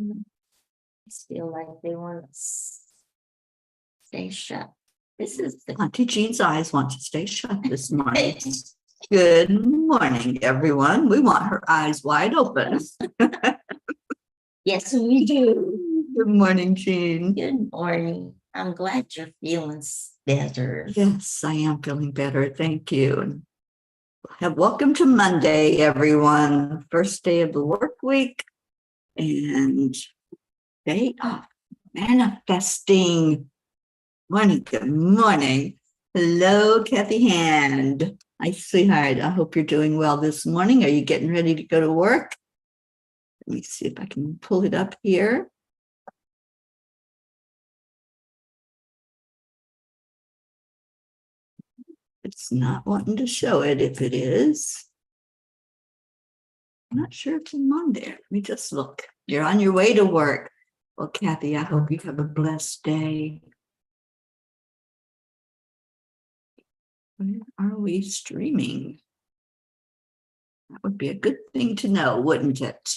I feel like they want to stay shut. This is the Auntie Jean's eyes want to stay shut this morning. Good morning, everyone. We want her eyes wide open. Yes, we do. Good morning, Jean. Good morning. I'm glad you're feeling better. Yes, I am feeling better. Thank you. And welcome to Monday, everyone. First day of the work week and day of manifesting. Morning. Good morning. Hello, Kathy Hand. Hi, sweetheart. I hope you're doing well this morning. Are you getting ready to go to work? Let me see if I can pull it up here. It's not wanting to show it if it is. I'm not sure if I'm on there. Let me just look. You're on your way to work. Well, Kathy, I hope you have a blessed day. Where are we streaming? That would be a good thing to know, wouldn't it?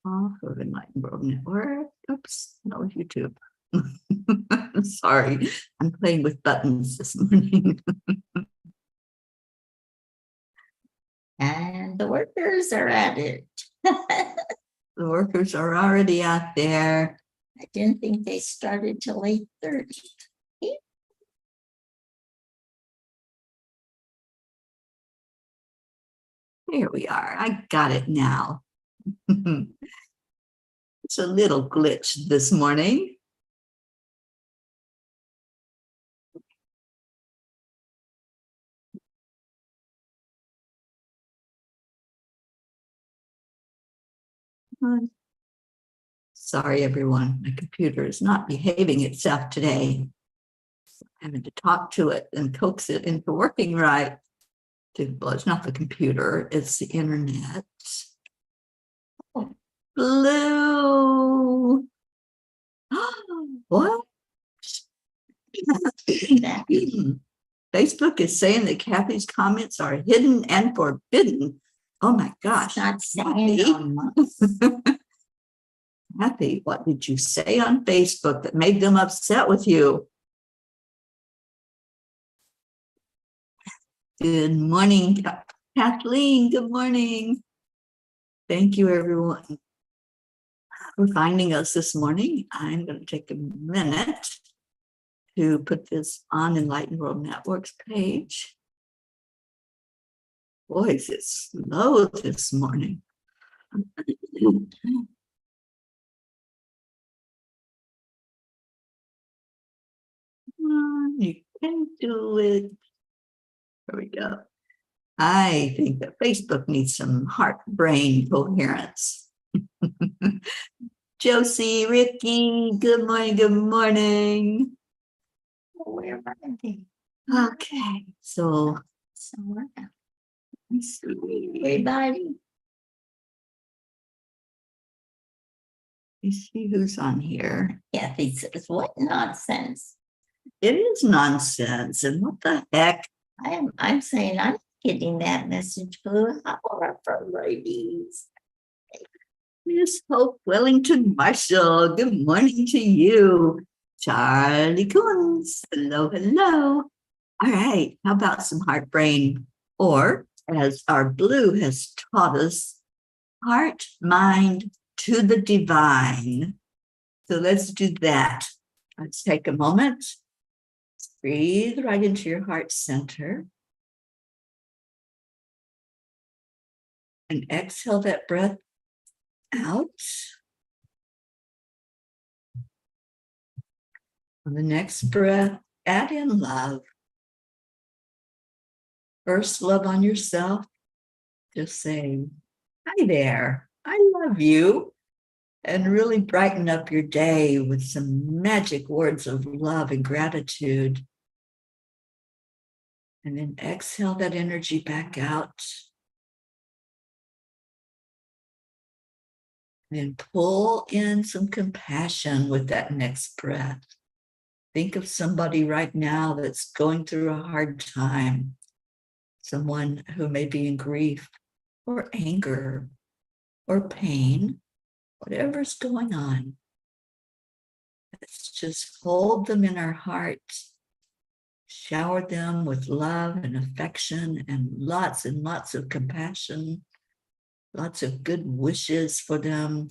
Off of Enlightened World Network. Oops, no YouTube. Sorry, I'm playing with buttons this morning. And the workers are at it. The workers are already out there. I didn't think they started till 8:30. Here we are. I got it now. It's a little glitch this morning. Sorry, everyone. My computer is not behaving itself today. I'm having to talk to it and coax it into working right. Well, it's not the computer, it's the internet. Oh, blue. What? Facebook is saying that Kathy's comments are hidden and forbidden. Oh my gosh. Not saying Kathy, what did you say on Facebook that made them upset with you? Good morning, Kathleen. Good morning. Thank you, everyone, for finding us this morning. I'm going to take a minute to put this on Enlightened World Network's page. Boy, is it slow this morning. You can do it. There we go. I think that Facebook needs some heart-brain coherence. Josie, Ricky, good morning, good morning. where are they? Okay, so Somewhere else. let's see. Everybody. Let's see who's on here. Kathy says, what nonsense. It is nonsense, and what the heck? I'm saying I'm getting that message, Boo. How are our ladies? Miss Hope Wellington Marshall, good morning to you. Charlie Coons, hello, hello. All right, how about some heart-brain? Or, as our Blue has taught us, heart, mind to the divine. So let's do that. Let's take a moment. Breathe right into your heart center. And exhale that breath out. On the next breath, add in love. First, love on yourself. Just say, hi there, I love you. And really brighten up your day with some magic words of love and gratitude. And then exhale that energy back out. And then pull in some compassion with that next breath. Think of somebody right now that's going through a hard time. Someone who may be in grief or anger or pain, whatever's going on. Let's just hold them in our hearts, shower them with love and affection and lots of compassion, lots of good wishes for them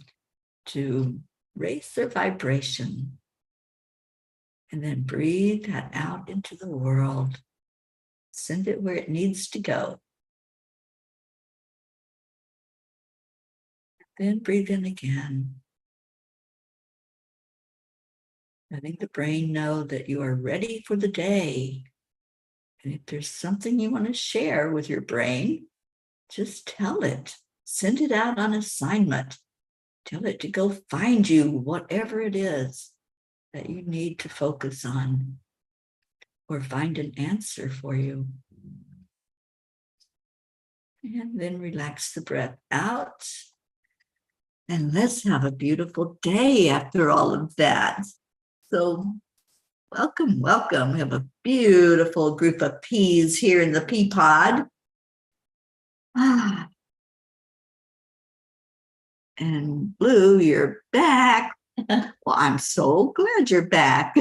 to raise their vibration. And then breathe that out into the world. Send it where it needs to go. Then breathe in again. Letting the brain know that you are ready for the day. And if there's something you want to share with your brain, just tell it. Send it out on assignment. Tell it to go find you whatever it is that you need to focus on or find an answer for you. And then relax the breath out. And let's have a beautiful day after all of that. So welcome. We have a beautiful group of peas here in the peapod. And Blue, you're back. Well, I'm so glad you're back.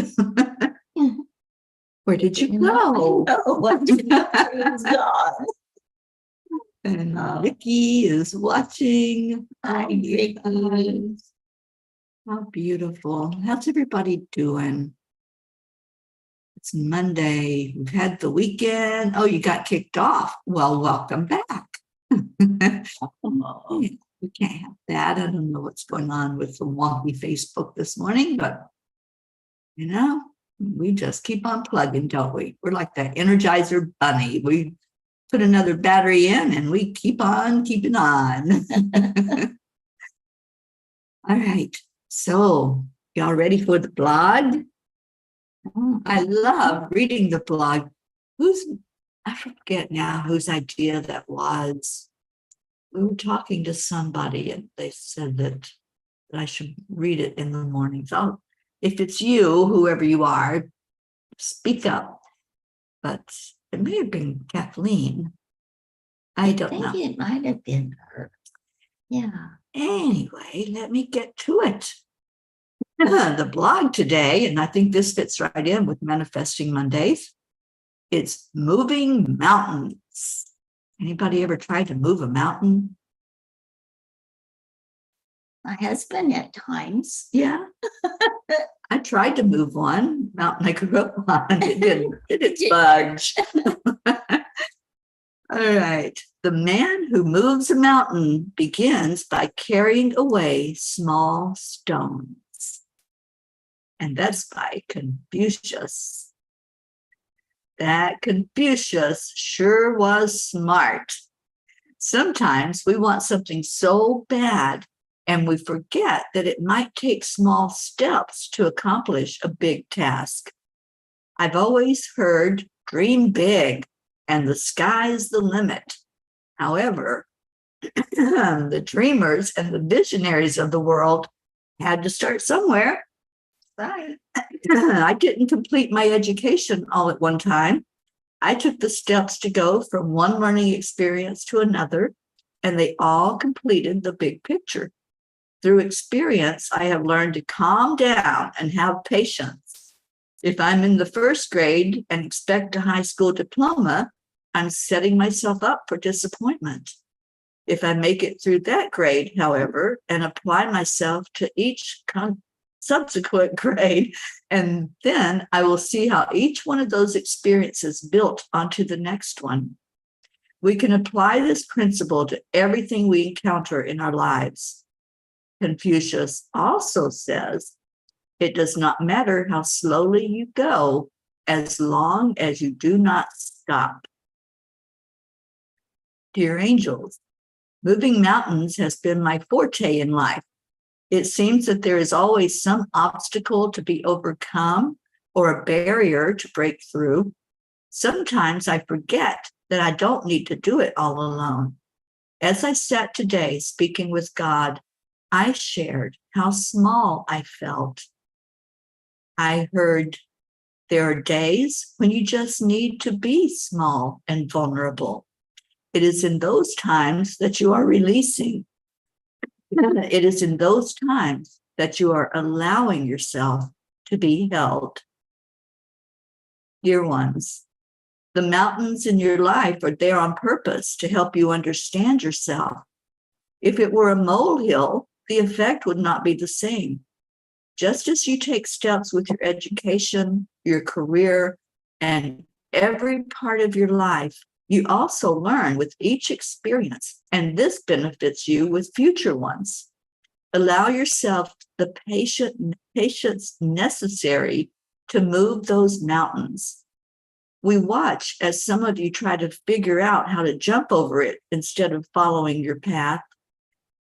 Where did you go? It's gone. And Vicky is watching. Hi, Vicky. How beautiful. How's everybody doing? It's Monday. We've had the weekend. Oh, you got kicked off. Well, welcome back. We can't have that. I don't know what's going on with the wonky Facebook this morning, but we just keep on plugging, don't we? We're like that Energizer bunny. We put another battery in and we keep on keeping on. All right. So y'all ready for the blog? I love reading the blog. I forget now whose idea that was. We were talking to somebody and they said that I should read it in the mornings. If it's you, whoever you are, speak up. But it may have been Kathleen. I don't know. I think it might have been her. Yeah. Anyway, let me get to it. The blog today, and I think this fits right in with Manifesting Mondays, it's moving mountains. Anybody ever tried to move a mountain? My husband at times. Yeah. I tried to move one mountain I grew up on. It didn't budge. All right. The man who moves a mountain begins by carrying away small stones. And that's by Confucius. That Confucius sure was smart. Sometimes we want something so bad and we forget that it might take small steps to accomplish a big task. I've always heard dream big and the sky's the limit. However, the dreamers and the visionaries of the world had to start somewhere. I didn't complete my education all at one time. I took the steps to go from one learning experience to another, and they all completed the big picture. Through experience, I have learned to calm down and have patience. If I'm in the first grade and expect a high school diploma, I'm setting myself up for disappointment. If I make it through that grade, however, and apply myself to each subsequent grade, and then I will see how each one of those experiences built onto the next one. We can apply this principle to everything we encounter in our lives. Confucius also says, it does not matter how slowly you go, as long as you do not stop. Dear angels, moving mountains has been my forte in life. It seems that there is always some obstacle to be overcome or a barrier to break through. Sometimes I forget that I don't need to do it all alone. As I sat today speaking with God, I shared how small I felt. I heard there are days when you just need to be small and vulnerable. It is in those times that you are releasing. It is in those times that you are allowing yourself to be held. Dear ones, the mountains in your life are there on purpose to help you understand yourself. If it were a molehill, the effect would not be the same. Just as you take steps with your education, your career, and every part of your life, you also learn with each experience, and this benefits you with future ones. Allow yourself the patience necessary to move those mountains. We watch as some of you try to figure out how to jump over it instead of following your path.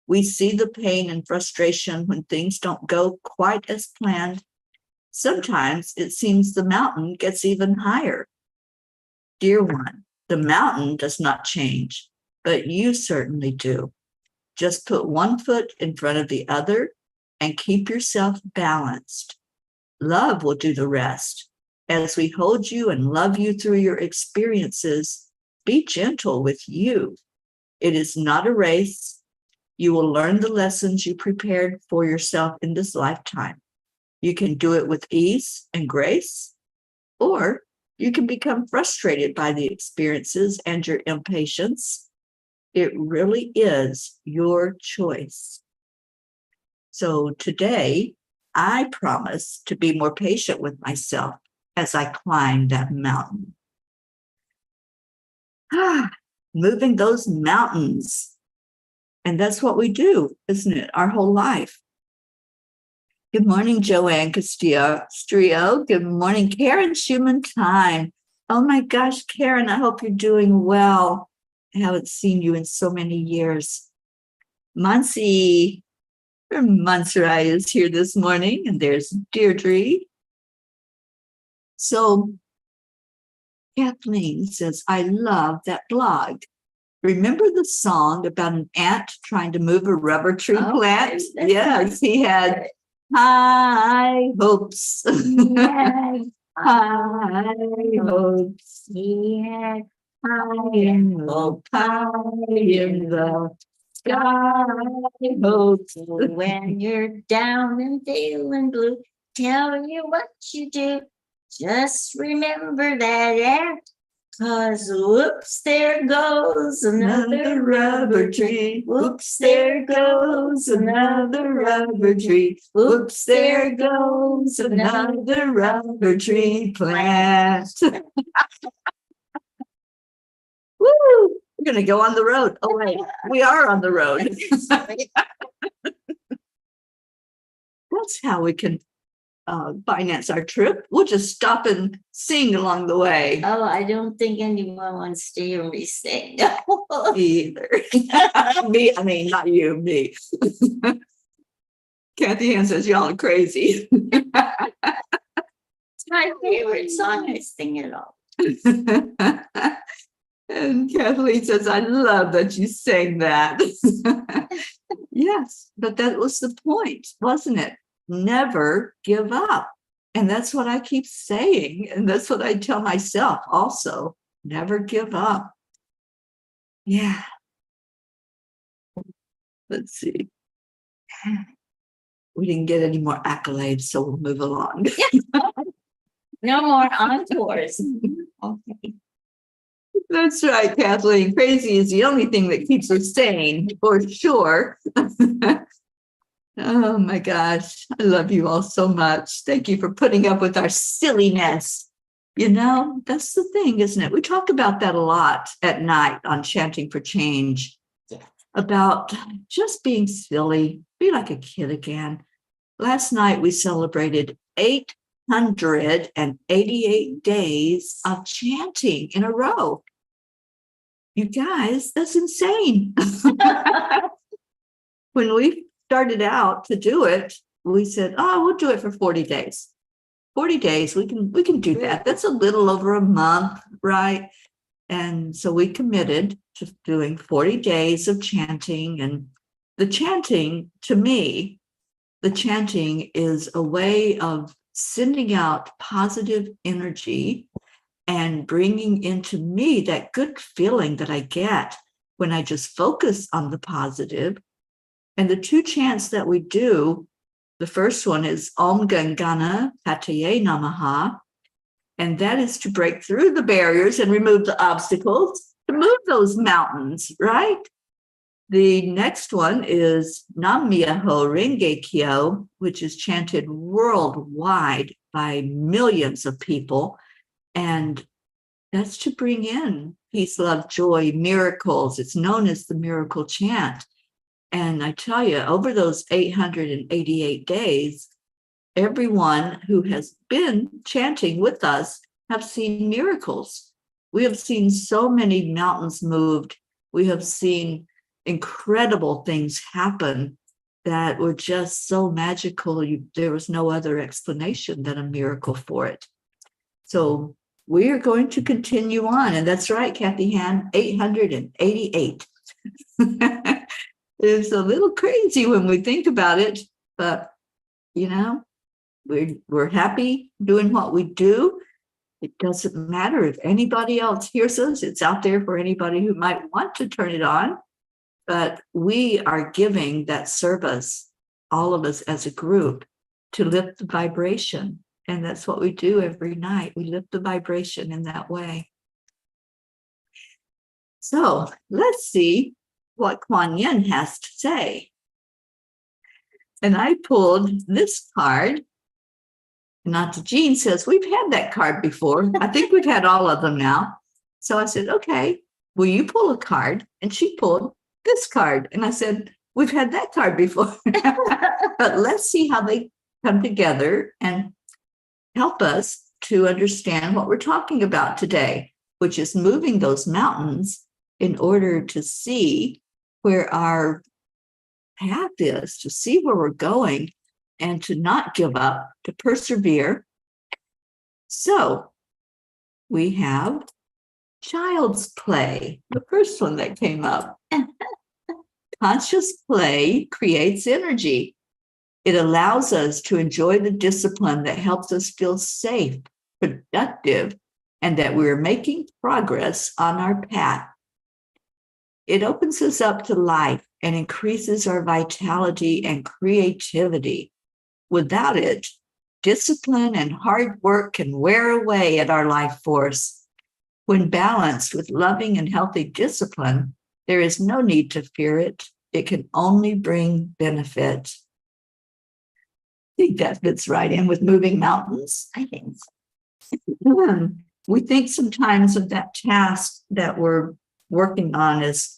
We see the pain and frustration when things don't go quite as planned. Sometimes it seems the mountain gets even higher. Dear one, the mountain does not change, but you certainly do. Just put one foot in front of the other and keep yourself balanced. Love will do the rest. As we hold you and love you through your experiences, be gentle with you. It is not a race. You will learn the lessons you prepared for yourself in this lifetime. You can do it with ease and grace, or you can become frustrated by the experiences and your impatience. It really is your choice. So today, I promise to be more patient with myself as I climb that mountain. Moving those mountains. And that's what we do, isn't it? Our whole life. Good morning, Joanne Castillo. Good morning, Karen Schumann Time. Oh my gosh, Karen, I hope you're doing well. I haven't seen you in so many years. Muncie from Montserrat is here this morning, and there's Deirdre. So Kathleen says, I love that blog. Remember the song about an ant trying to move a rubber tree plant? Yes, he had high hopes. Yes. High hopes. He had High hopes. High in the sky hopes. when you're down and feeling blue, tell you what you do. Just remember that ant, 'cause whoops, there goes another rubber tree. Whoops, there goes another rubber tree. Whoops, there goes another rubber tree plant. Woo! We're going to go on the road. Oh, wait, we are on the road. That's how we can finance our trip. We'll just stop and sing along the way. Oh, I don't think anyone wants to hear me sing. Me either. Me, I mean, not you, me. Kathy Ann says, y'all are crazy. It's my favorite song. I sing it all. And Kathleen says, I love that you sang that. Yes, but that was the point, wasn't it? Never give up. And that's what I keep saying. And that's what I tell myself also. Never give up. Yeah. Let's see. We didn't get any more accolades, so we'll move along. No more encores. Okay. That's right, Kathleen. Crazy is the only thing that keeps us sane, for sure. Oh my gosh, I love you all so much. Thank you for putting up with our silliness. You know, that's the thing, isn't it? We talk about that a lot at night on Chanting for Change, about just being silly, be like a kid again. Last night we celebrated 888 days of chanting in a row. You guys, that's insane. When we started out to do it, we said, oh, we'll do it for 40 days. 40 days. We can do that. That's a little over a month, right? And so we committed to doing 40 days of chanting. And the chanting, to me, the chanting is a way of sending out positive energy and bringing into me that good feeling that I get when I just focus on the positive. And the two chants that we do, the first one is Om Gangana Pataye Namaha, and that is to break through the barriers and remove the obstacles, to move those mountains, right? The next one is Nam Myoho Renge Kyo, which is chanted worldwide by millions of people. And that's to bring in peace, love, joy, miracles. It's known as the miracle chant. And I tell you, over those 888 days, everyone who has been chanting with us have seen miracles. We have seen so many mountains moved. We have seen incredible things happen that were just so magical. There was no other explanation than a miracle for it. So we are going to continue on. And that's right, Kathy Han, 888. It's a little crazy when we think about it, but we're happy doing what we do. It doesn't matter if anybody else hears us. It's out there for anybody who might want to turn it on. But we are giving that service, all of us as a group, to lift the vibration. And that's what we do every night. We lift the vibration in that way. So let's see what Kuan Yin has to say. And I pulled this card. Nanta Jean says, we've had that card before. I think we've had all of them now. So I said, okay, will you pull a card? And she pulled this card. And I said, we've had that card before. But let's see how they come together and help us to understand what we're talking about today, which is moving those mountains in order to see where our path is, to see where we're going, and to not give up, to persevere. So we have child's play, the first one that came up. Conscious play creates energy. It allows us to enjoy the discipline that helps us feel safe, productive, and that we're making progress on our path. It opens us up to life and increases our vitality and creativity. Without it, discipline and hard work can wear away at our life force. When balanced with loving and healthy discipline, there is no need to fear it. It can only bring benefit. I think that fits right in with moving mountains. I think so. We think sometimes of that task that we're working on as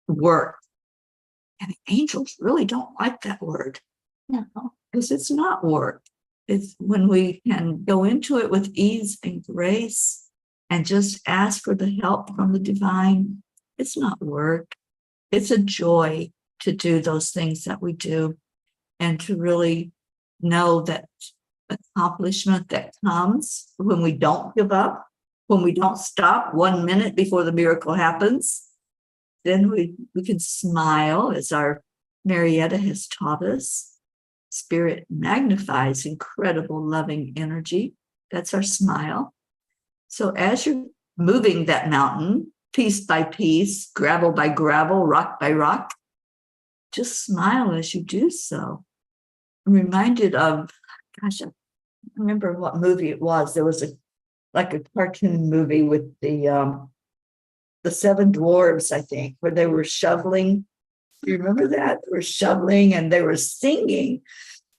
work. And the angels really don't like that word. No, because it's not work. It's when we can go into it with ease and grace and just ask for the help from the divine. It's not work. It's a joy to do those things that we do and to really know that accomplishment that comes when we don't give up, when we don't stop 1 minute before the miracle happens. Then we can smile, as our Marietta has taught us. Spirit magnifies incredible loving energy. That's our smile. So as you're moving that mountain, piece by piece, gravel by gravel, rock by rock, just smile as you do so. I'm reminded of, gosh, I remember what movie it was. There was a cartoon movie with the Seven Dwarves, I think, where they were shoveling. Do you remember that? They were shoveling and they were singing.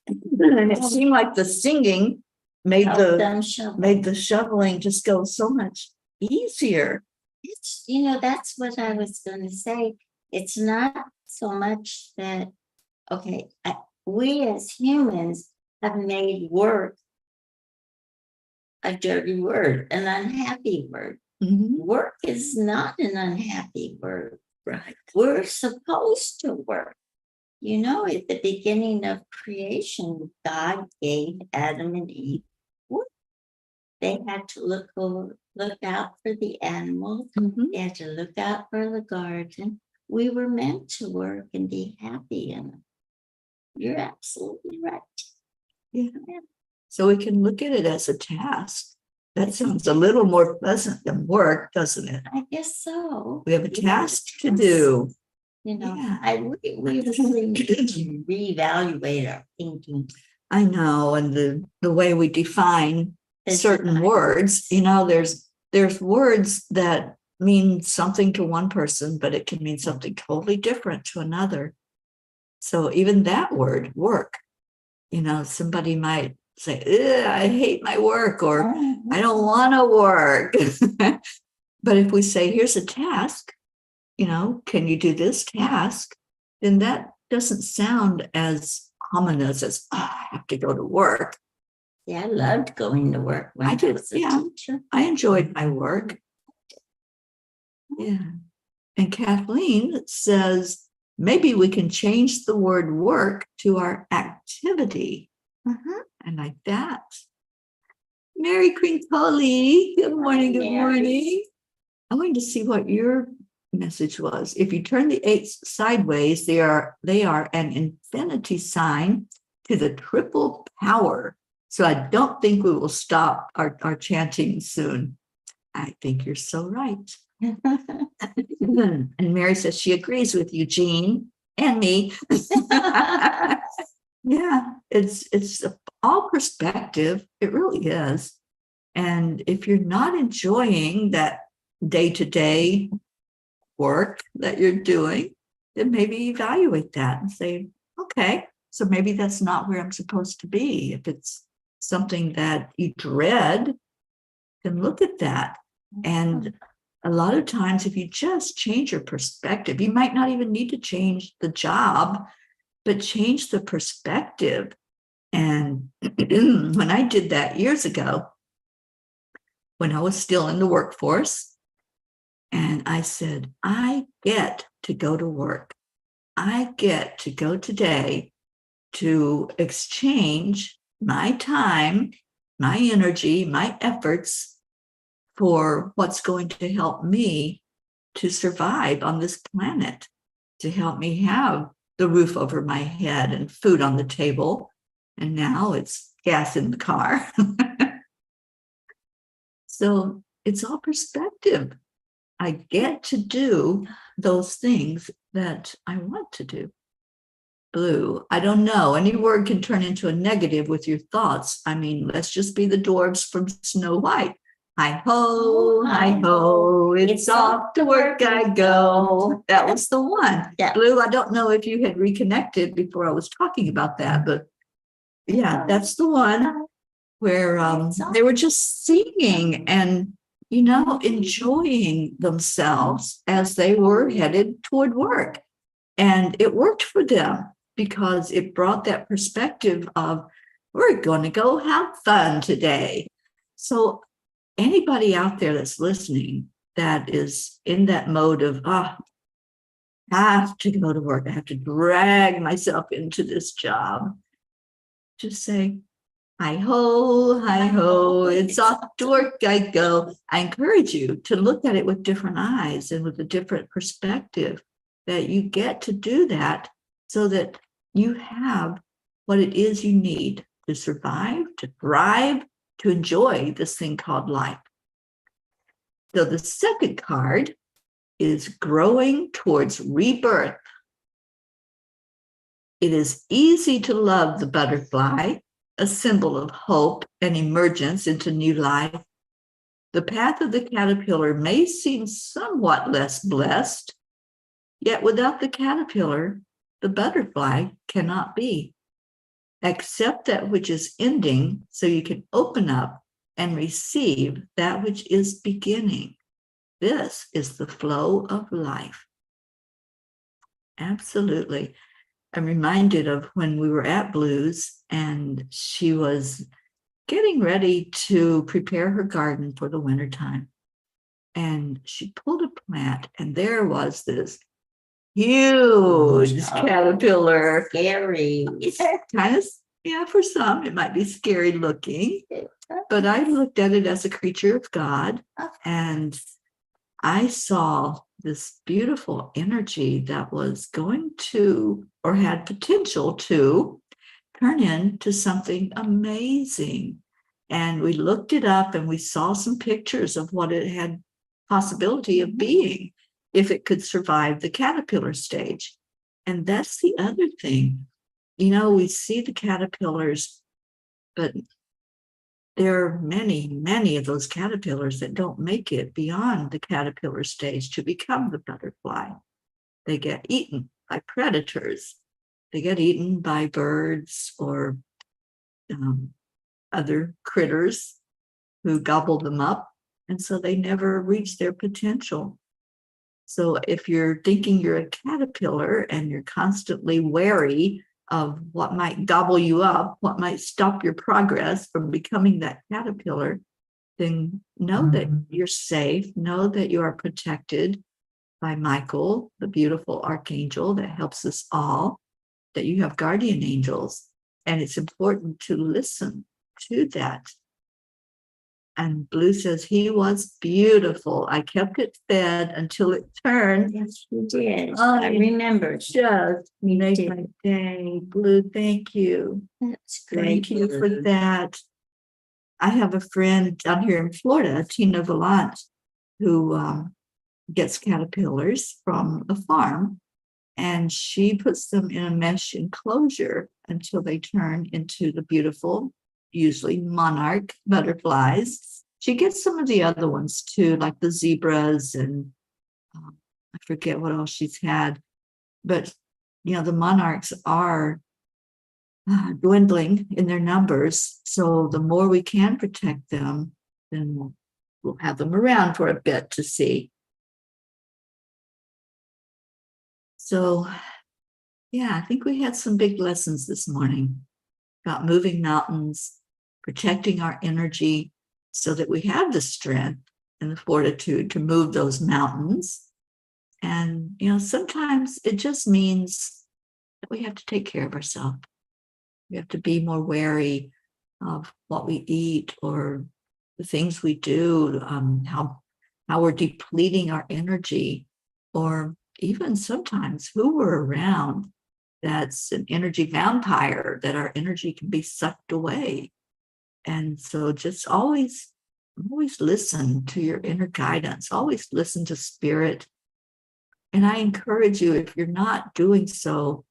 And it seemed like the singing made the shoveling just go so much easier. It's, that's what I was going to say. It's not so much that, okay, we as humans have made work a dirty word, an unhappy word. Mm-hmm. Work is not an unhappy word. Right. We're supposed to work. At the beginning of creation, God gave Adam and Eve work They had to look out for the animals. Mhm. They had to look out for the garden. We were meant to work and be happy in it. You're absolutely right. Yeah. So we can look at it as a task. That sounds a little more pleasant than work, doesn't it? I guess so. We have a task to do. You know, Yeah. we really need to reevaluate our thinking. I know, and the way we define It's certain fine. words, there's words that mean something to one person, but it can mean something totally different to another. So even that word, work, somebody might say, "Ugh, I hate my work," or "I don't want to work." But if we say, "Here's a task, can you do this task?" Then that doesn't sound as ominous as, "Oh, I have to go to work." Yeah, I loved going to work when I did, was a yeah. teacher. I enjoyed my work. Yeah. And Kathleen says, maybe we can change the word work to our activity. I like that. Mary Crincoli, good morning, good morning. I wanted to see what your message was. If you turn the eights sideways, they are an infinity sign to the triple power. So I don't think we will stop our chanting soon. I think you're so right. And Mary says she agrees with Eugene and me. Yeah, it's all perspective. It really is. And if you're not enjoying that day-to-day work that you're doing, then maybe evaluate that and say, okay, so maybe that's not where I'm supposed to be. If it's something that you dread, then look at that. And a lot of times, if you just change your perspective, you might not even need to change the job, but change the perspective. And when I did that years ago, when I was still in the workforce, and I said, I get to go to work. I get to go today to exchange my time, my energy, my efforts for what's going to help me to survive on this planet, to help me have the roof over my head and food on the table. And now it's gas in the car. So it's all perspective. I get to do those things that I want to do. Blue, I don't know. Any word can turn into a negative with your thoughts. I mean, let's just be the dwarves from Snow White. Hi ho, hi ho, it's off to work I go. That was the one. Yeah. Blue, I don't know if you had reconnected before I was talking about that, but yeah, that's the one where they were just singing and enjoying themselves as they were headed toward work. And it worked for them because it brought that perspective of, we're going to go have fun today. So anybody out there that's listening that is in that mode of, I have to go to work, I have to drag myself into this job, just say, hi ho, it's off to work I go. I encourage you to look at it with different eyes and with a different perspective, that you get to do that so that you have what it is you need to survive, to thrive, to enjoy this thing called life. So the second card is growing towards rebirth. It is easy to love the butterfly, a symbol of hope and emergence into new life. The path of the caterpillar may seem somewhat less blessed, yet without the caterpillar, the butterfly cannot be. Accept that which is ending so you can open up and receive that which is beginning. This is the flow of life. Absolutely. I'm reminded of when we were at Blues and she was getting ready to prepare her garden for the wintertime. And she pulled a plant, and there was this huge caterpillar. Scary. Kind of, yeah, for some, it might be scary looking. but I looked at it as a creature of God, Okay. and I saw this beautiful energy that was going to, or had potential to, turn into something amazing. And we looked it up and we saw some pictures of what it had possibility of being if it could survive the caterpillar stage. And that's the other thing. You know, we see the caterpillars, but there are many, many of those caterpillars that don't make it beyond the caterpillar stage to become the butterfly. They get eaten by predators. They get eaten by birds or other critters who gobble them up. And so they never reach their potential. So if you're thinking you're a caterpillar and you're constantly wary of what might gobble you up, what might stop your progress from becoming that caterpillar, then know that you're safe, know that you are protected by Michael, the beautiful archangel that helps us all, that you have guardian angels. And it's important to listen to that. And Blue says, he was beautiful. I kept it fed until it turned. Yes, you did. Oh, I remember. Just made my day. Blue, thank you. That's great. Thank you for that. I have a friend down here in Florida, Tina Vallant, who gets caterpillars from a farm, and she puts them in a mesh enclosure until they turn into the beautiful, usually monarch butterflies. She gets some of the other ones too, like the zebras, and I forget what else she's had. But, you know, the monarchs are dwindling in their numbers. So the more we can protect them, then we'll have them around for a bit to see. So, yeah, I think we had some big lessons this morning about moving mountains, protecting our energy so that we have the strength and the fortitude to move those mountains. And, you know, sometimes it just means that we have to take care of ourselves. We have to be more wary of what we eat or the things we do, how we're depleting our energy, or even sometimes who we're around that's an energy vampire, that our energy can be sucked away. And so just always listen to your inner guidance, always listen to spirit. And I encourage you, if you're not doing so,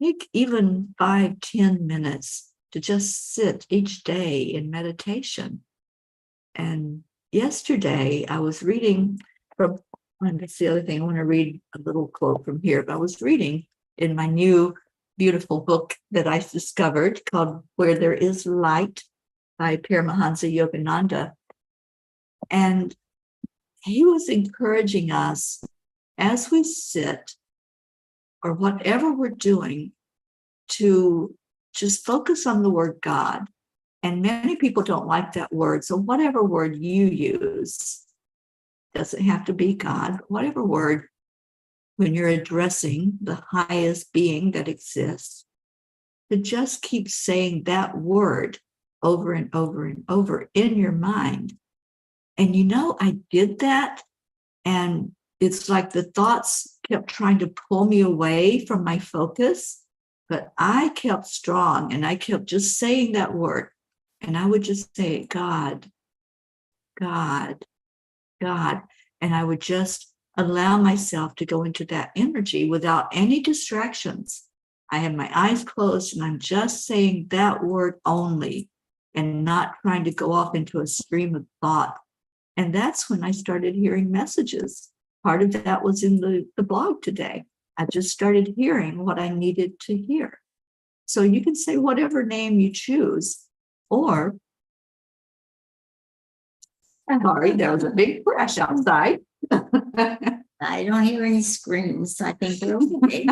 take even 5-10 minutes to just sit each day in meditation. And yesterday I was reading from, and that's the other thing, I want to read a little quote from here, but I was reading in my new beautiful book that I discovered called Where There Is Light by Paramahansa Yogananda. And he was encouraging us as we sit or whatever we're doing to just focus on the word God. And many people don't like that word. So whatever word you use, doesn't have to be God, but whatever word, when you're addressing the highest being that exists, to just keep saying that word over and over and over in your mind. And you know, I did that, and it's like the thoughts kept trying to pull me away from my focus, but I kept strong and I kept just saying that word. And I would just say, God, God, God. And I would just allow myself to go into that energy without any distractions. I have my eyes closed and I'm just saying that word only and not trying to go off into a stream of thought. And that's when I started hearing messages. Part of that was in the blog today. I just started hearing what I needed to hear. So you can say whatever name you choose, or, sorry, there was a big crash outside. I don't hear any screams. I think they're okay.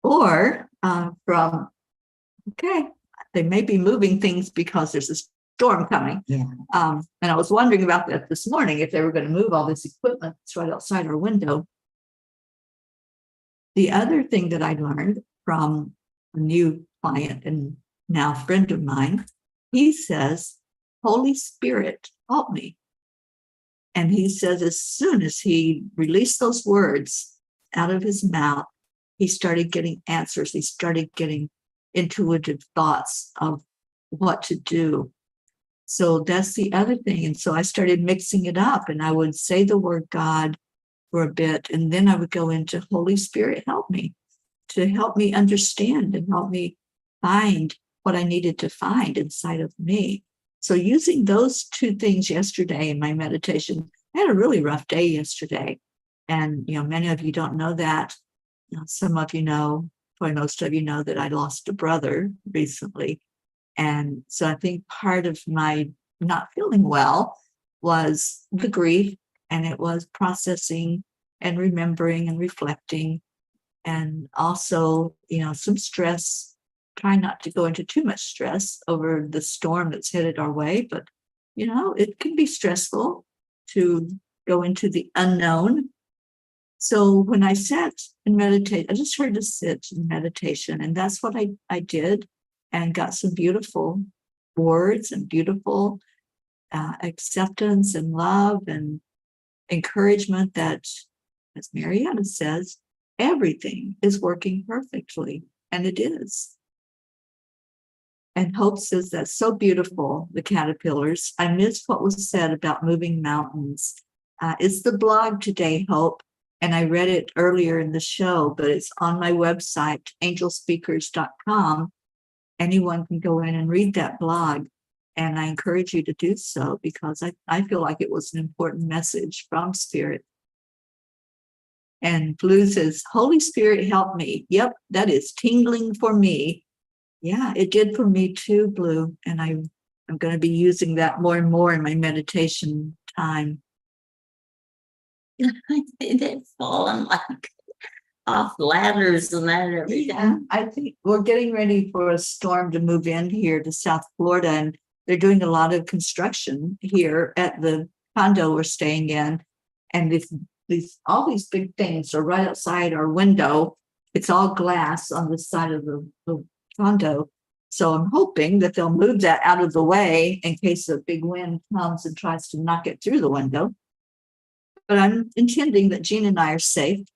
Or from, okay, they may be moving things because there's a storm coming. Yeah. And I was wondering about that this morning, if they were going to move all this equipment that's right outside our window. The other thing that I learned from a new client and now friend of mine, he says, Holy Spirit, help me. And he says, as soon as he released those words out of his mouth, he started getting answers. He started getting intuitive thoughts of what to do. So that's the other thing. And so I started mixing it up, and I would say the word God for a bit, and then I would go into Holy Spirit, help me, to help me understand and help me find what I needed to find inside of me. So using those two things yesterday in my meditation, I had a really rough day yesterday. And, many of you don't know that. Some of you know, probably most of you know that I lost a brother recently. And so I think part of my not feeling well was the grief, and it was processing and remembering and reflecting, and also, some stress, trying not to go into too much stress over the storm that's headed our way. But, it can be stressful to go into the unknown. So when I sat and meditate, I just heard to sit in meditation, and that's what I did, and got some beautiful words and beautiful acceptance and love and encouragement that, as Mariana says, everything is working perfectly, and it is. And Hope says, that's so beautiful, the caterpillars. I missed what was said about moving mountains. It's the blog today, Hope, and I read it earlier in the show, but it's on my website, angelspeakers.com. Anyone can go in and read that blog, and I encourage you to do so, because I feel like it was an important message from Spirit. And Blue says, Holy Spirit, help me. Yep, that is tingling for me. Yeah, it did for me too, Blue. And I'm going to be using that more and more in my meditation time. They've fallen like off ladders and that every day. I think we're getting ready for a storm to move in here to South Florida, and they're doing a lot of construction here at the condo we're staying in. And all these big things are right outside our window. It's all glass on the side of the condo. So I'm hoping that they'll move that out of the way in case a big wind comes and tries to knock it through the window. But I'm intending that Jean and I are safe.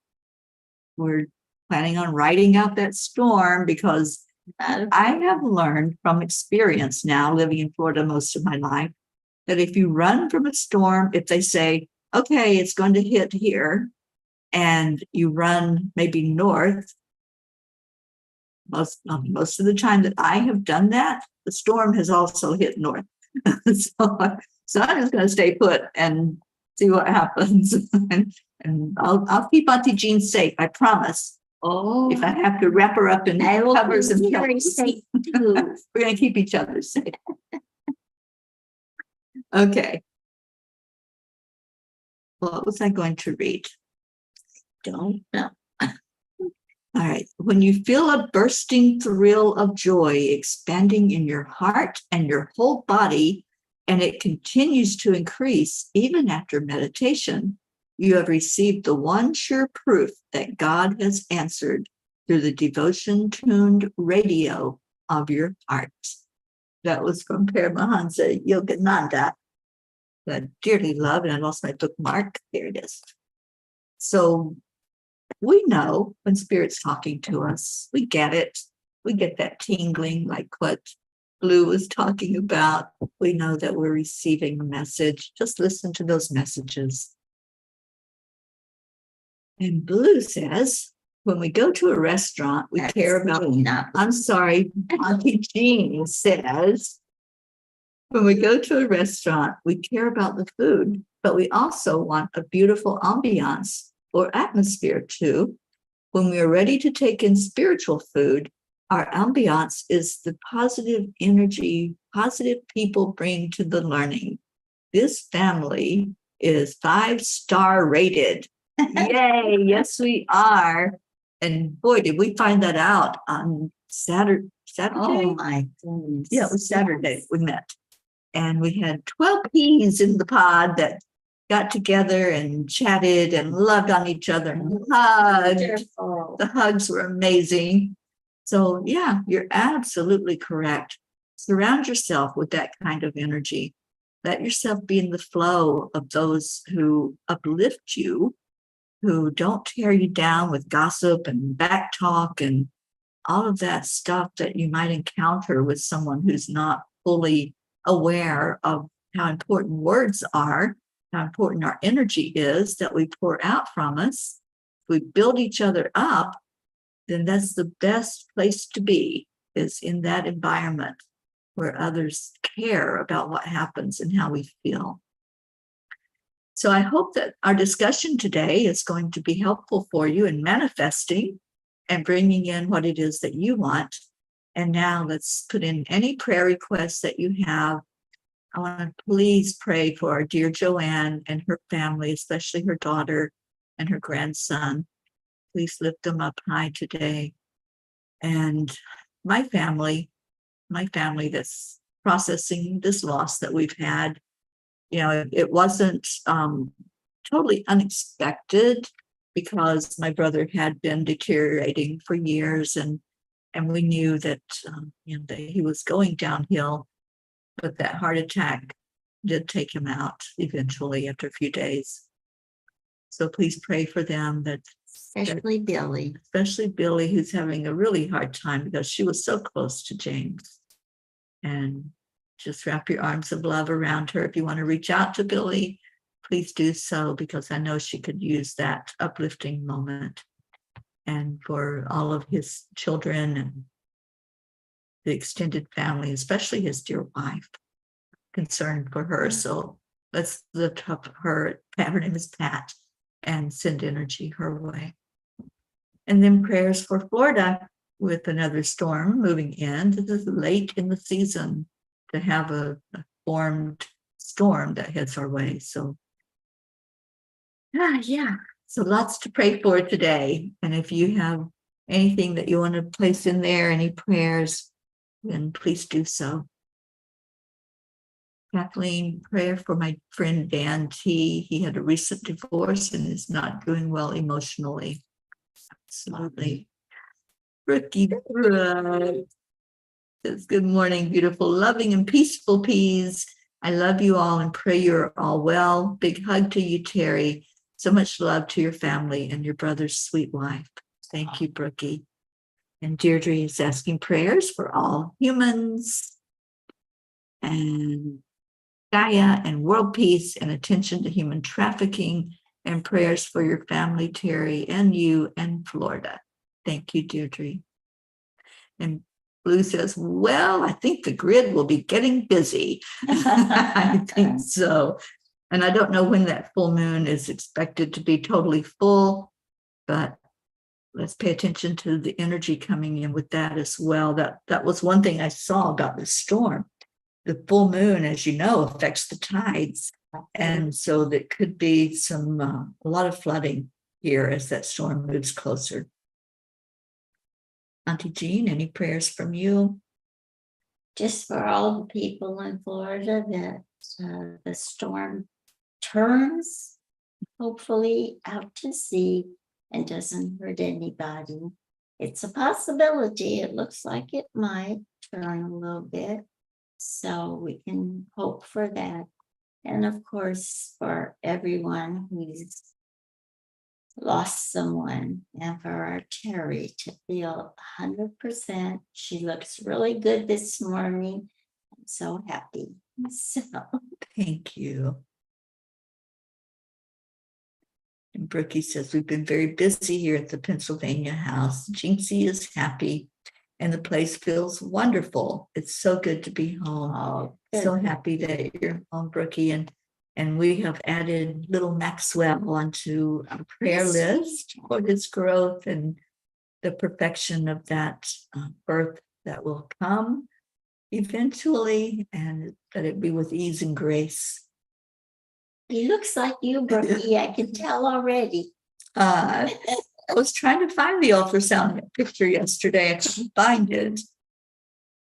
We're planning on riding out that storm, because I have learned from experience now, living in Florida most of my life, that if you run from a storm, if they say, okay, it's going to hit here, and you run maybe north, most of the time that I have done that, the storm has also hit north. so I'm just going to stay put and see what happens. and I'll keep Auntie Jean safe, I promise. Oh, If I have to wrap her up in I will covers and be very pillows, safe too. we're going to keep each other safe. Okay. What was I going to read? Don't know. All right. When you feel a bursting thrill of joy expanding in your heart and your whole body, and it continues to increase even after meditation, you have received the one sure proof that God has answered through the devotion-tuned radio of your heart. That was from Paramahansa Yogananda, that I dearly love, and I lost my bookmark. There it is. So we know when Spirit's talking to us, we get it. We get that tingling, like what Blue was talking about. We know that we're receiving a message. Just listen to those messages. And Blue says, when we go to a restaurant, we care about, I'm sorry, Auntie Jean says, when we go to a restaurant, we care about the food, but we also want a beautiful ambiance or atmosphere too. When we are ready to take in spiritual food, our ambiance is the positive energy, positive people bring to the learning. This family is 5-star rated. Yay, yes, we are. And boy, did we find that out on Saturday. Oh my goodness. Yeah, it was Saturday we met. And we had 12 peas in the pod that got together and chatted and loved on each other and hugged. Wonderful. The hugs were amazing. So yeah, you're absolutely correct. Surround yourself with that kind of energy. let yourself be in the flow of those who uplift you, who don't tear you down with gossip and back talk and all of that stuff that you might encounter with someone who's not fully aware of how important words are, how important our energy is that we pour out from us. If we build each other up, then that's the best place to be, is in that environment where others care about what happens and how we feel. So I hope that our discussion today is going to be helpful for you in manifesting and bringing in what it is that you want. And now let's put in any prayer requests that you have. I want to please pray for our dear Joanne and her family, especially her daughter and her grandson. Please lift them up high today. And my family that's processing this loss that we've had. It wasn't totally unexpected, because my brother had been deteriorating for years, and we knew that that he was going downhill, but that heart attack did take him out eventually after a few days. So please pray for them, Especially Billy. especially Billy, who's having a really hard time because she was so close to James. And just wrap your arms of love around her. If you want to reach out to Billy, please do so, because I know she could use that uplifting moment. And for all of his children and the extended family, especially his dear wife, concerned for her. So let's lift up her. Her name is Pat, and send energy her way. And then prayers for Florida with another storm moving in. This is late in the season to have a formed storm that hits our way. So so lots to pray for today. And if you have anything that you want to place in there, any prayers, then please do so. Kathleen, prayer for my friend Dan T. He had a recent divorce and is not doing well emotionally. Absolutely. Brookie Brooke says, good morning, beautiful, loving, and peaceful peas. I love you all and pray you're all well. Big hug to you, Teri. So much love to your family and your brother's sweet wife. Thank you, Brookie. And Deirdre is asking prayers for all humans and Gaia and world peace and attention to human trafficking, and prayers for your family, Teri, and you and Florida. Thank you, Deirdre. And Blue says, well, I think the grid will be getting busy. I think so. And I don't know when that full moon is expected to be totally full, but let's pay attention to the energy coming in with that as well. That was one thing I saw about this storm. The full moon, as you know, affects the tides. And so there could be a lot of flooding here as that storm moves closer. Auntie Jean, any prayers from you? Just for all the people in Florida that the storm turns hopefully out to sea and doesn't hurt anybody. It's a possibility. It looks like it might turn a little bit. So we can hope for that. And of course, for everyone who's lost someone, and for our Teri to feel 100%. She looks really good this morning. I'm so happy. So thank you. And Brookie says, we've been very busy here at the Pennsylvania house. Jinxie is happy and the place feels wonderful. It's so good to be home. oh, So happy that you're home, Brookie. And we have added little Maxwell onto our prayer list for his growth and the perfection of that birth that will come eventually, and that it be with ease and grace. He looks like you, Brookie. I can tell already. I was trying to find the ultrasound picture yesterday. I couldn't find it.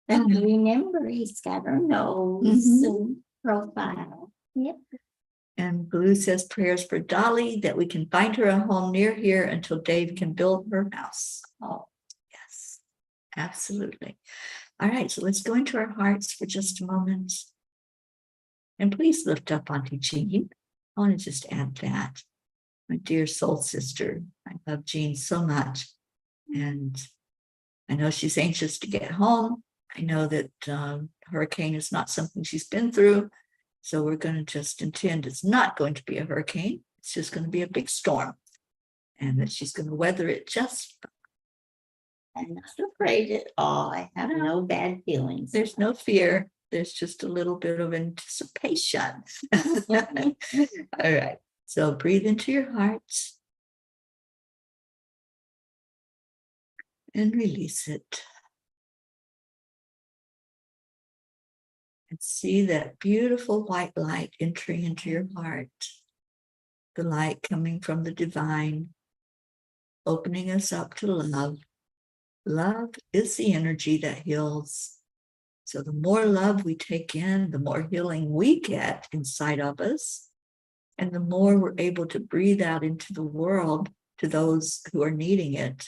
And remember, he's got her nose and profile. Yep. And Blue says prayers for Dolly, that we can find her a home near here until Dave can build her house. Oh, yes, absolutely. All right, so let's go into our hearts for just a moment. And please lift up Auntie Jean. I want to just add that. My dear soul sister, I love Jean so much. And I know she's anxious to get home. I know that hurricane is not something she's been through. So we're going to just intend it's not going to be a hurricane. It's just going to be a big storm. And that she's going to weather it just. I'm not afraid at all. I have no bad feelings. There's no fear. There's just a little bit of anticipation. All right. So breathe into your hearts and release it. And see that beautiful white light entering into your heart. The light coming from the divine, opening us up to love. Love is the energy that heals. So the more love we take in, the more healing we get inside of us. And the more we're able to breathe out into the world to those who are needing it,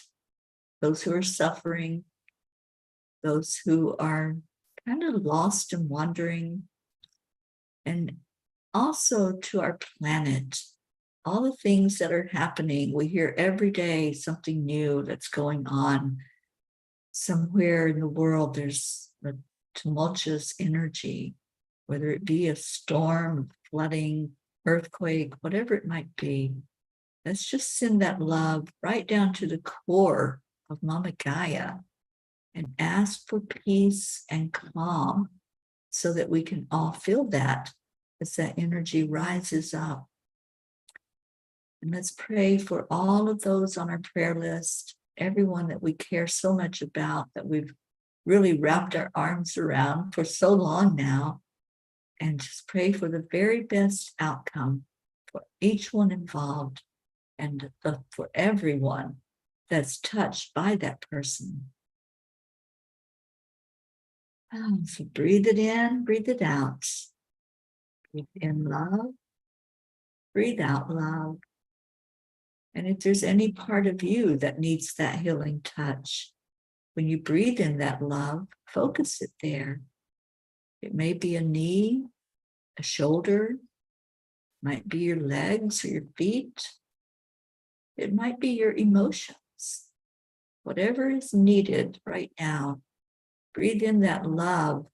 those who are suffering, those who are kind of lost and wandering, and also to our planet. All the things that are happening, we hear every day something new that's going on. Somewhere in the world, there's a tumultuous energy, whether it be a storm, flooding, earthquake, whatever it might be. Let's just send that love right down to the core of Mama Gaia and ask for peace and calm so that we can all feel that as that energy rises up. And let's pray for all of those on our prayer list, everyone that we care so much about, that we've really wrapped our arms around for so long now, and just pray for the very best outcome for each one involved and for everyone that's touched by that person. So breathe it in, breathe it out. Breathe in love, breathe out love. And if there's any part of you that needs that healing touch, when you breathe in that love, focus it there. It may be a knee, a shoulder, might be your legs or your feet. It might be your emotions. Whatever is needed right now, breathe in that love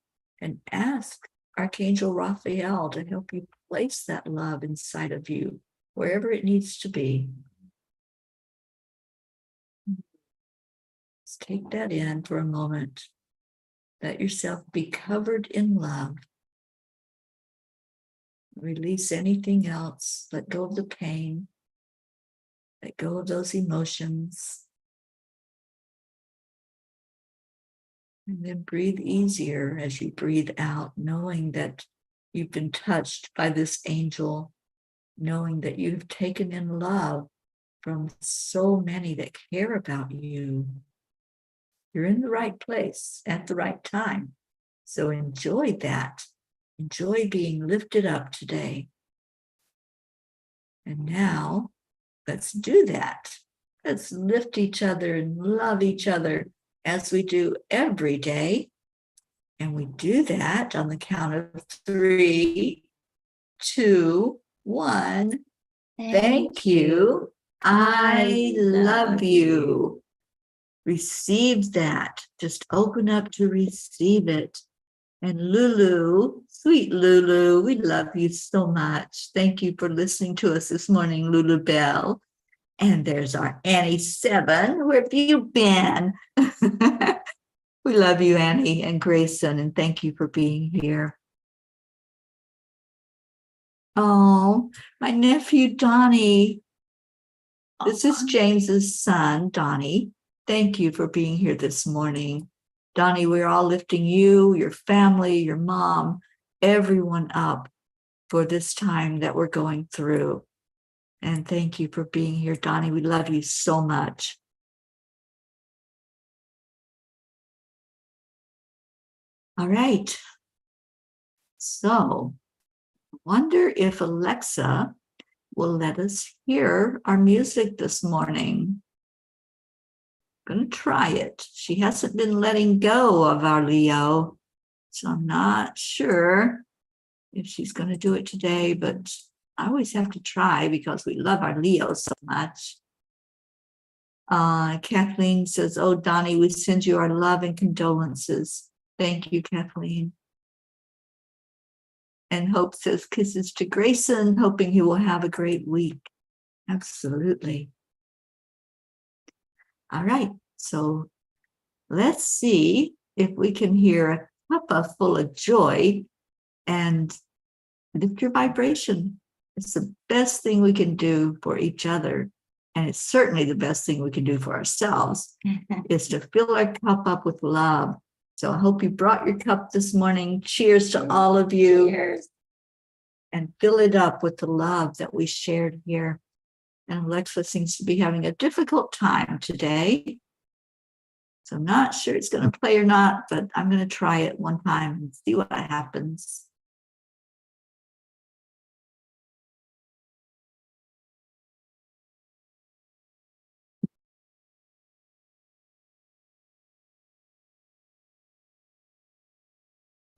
and ask Archangel Raphael to help you place that love inside of you, wherever it needs to be. Let's take that in for a moment. Let yourself be covered in love. Release anything else. Let go of the pain. Let go of those emotions. And then breathe easier as you breathe out, knowing that you've been touched by this angel, knowing that you've taken in love from so many that care about you. You're in the right place at the right time. So enjoy that. Enjoy being lifted up today. And now, let's do that. Let's lift each other and love each other as we do every day. And we do that on the count of 3, 2, 1. Thank you. I love you. Receive that. Just open up to receive it. And Lulu, sweet Lulu, we love you so much. Thank you for listening to us this morning, Lulu Bell. And there's our Annie 7. Where have you been? We love you, Annie and Grayson, and thank you for being here. Oh, my nephew, Donnie. This is James's son, Donnie. Thank you for being here this morning. Donnie, we're all lifting you, your family, your mom, everyone up for this time that we're going through. And thank you for being here, Donnie. We love you so much. All right. So, I wonder if Alexa will let us hear our music this morning. Going to try it. She hasn't been letting go of our Leo, so I'm not sure if she's going to do it today, but I always have to try because we love our Leo so much. Kathleen says, "Oh, Donnie, we send you our love and condolences." Thank you, Kathleen. And Hope says, "Kisses to Grayson, hoping he will have a great week." Absolutely. All right, so let's see if we can hear a Cuppa Fulla Joy and lift your vibration. It's the best thing we can do for each other. And it's certainly the best thing we can do for ourselves is to fill our cup up with love. So I hope you brought your cup this morning. Cheers to all of you. Cheers. And fill it up with the love that we shared here. And Alexa seems to be having a difficult time today. So I'm not sure it's going to play or not, but I'm going to try it one time and see what happens.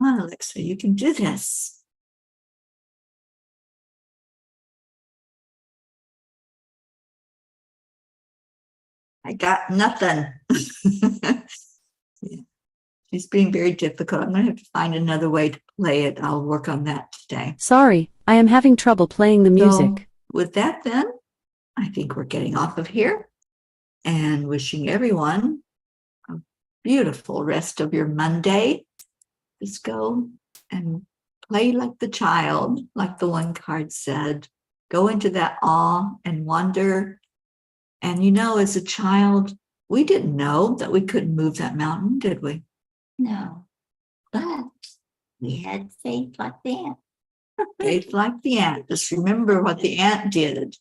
Come on, Alexa, you can do this. I got nothing. Yeah. She's being very difficult. I'm going to have to find another way to play it. I'll work on that today. Sorry, I am having trouble playing the music. So with that, then, I think we're getting off of here and wishing everyone a beautiful rest of your Monday. Just go and play like the child, like the one card said. Go into that awe and wonder. And you know, as a child, we didn't know that we couldn't move that mountain, did we? No, but we had faith like that. Faith like the ant. Just remember what the ant did,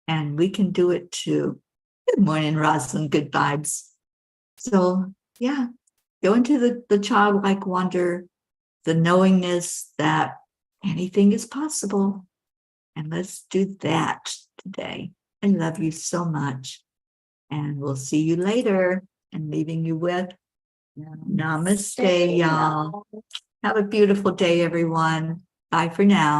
and we can do it too. Good morning, Rosalind. Good vibes. So, yeah, go into the childlike wonder, the knowingness that anything is possible. And let's do that today. I love you so much. And we'll see you later. And leaving you with namaste, y'all. Have a beautiful day, everyone. Bye for now.